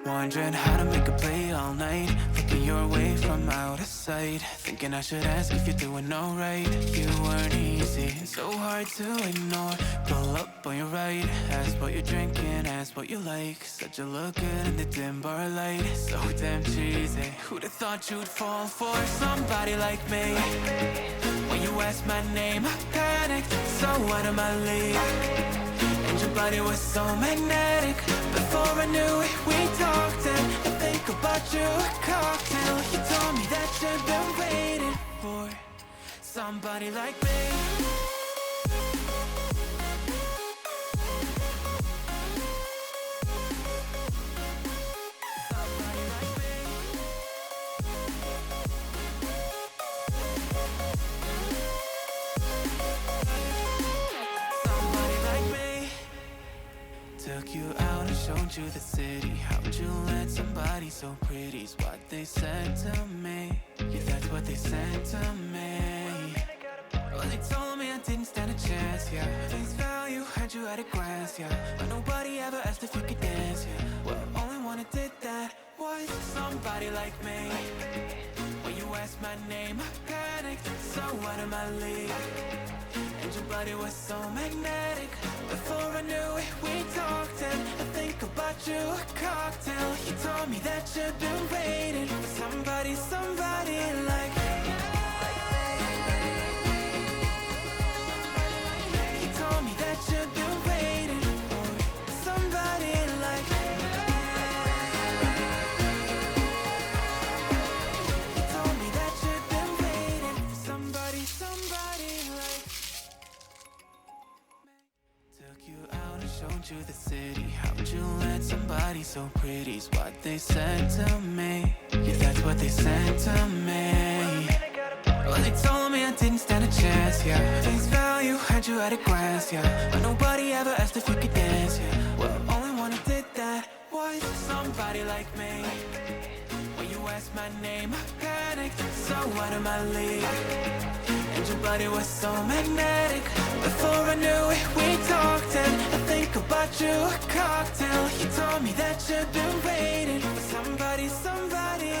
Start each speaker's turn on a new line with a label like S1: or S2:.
S1: Wondering how to make a play all night. Looking your way from out of sight. Thinking I should ask if you're doing alright. You weren't easy, so hard to ignore. Pull up on your right. Ask what you're drinking, ask what you like. Said you look good in the dim bar light. So damn cheesy. Who'd have thought you'd fall for somebody like me? When you asked my name, I panicked. So out of my league. And your body was so magnetic. Before I knew it, we talked and I think about you a cocktail. You told me that you've been waiting for somebody like me. Took you out and showed you the city. How'd you let somebody so pretty's what they said to me? Yeah, that's what they said to me. Well, they told me I didn't stand a chance, yeah. Face value, had you at a glance, yeah. But nobody ever asked if you could dance, yeah. Well, only one who did that was somebody like me. When you asked my name, I panicked, so out of my league. And your body was so magnetic. Before I knew it, we talked and I think about you a cocktail. You told me that you've been waiting for somebody, somebody like me. You told me that you've been waiting for somebody like me. You told me that you've been waiting for somebody, somebody like me. Took you out and showed you the city. How'd you let somebody so pretty's what they said to me? Yeah, that's what they said to me. Well, they told me I didn't stand a chance, yeah. Face value, had you at a glance, yeah. But nobody ever asked if you could dance, yeah. Well, only one who did that was somebody like me. When you asked my name, I panicked, so out of my league. And your body was so magnetic. Before I knew it, we talked and I think about you a cocktail. You told me that you've been waiting for somebody, somebody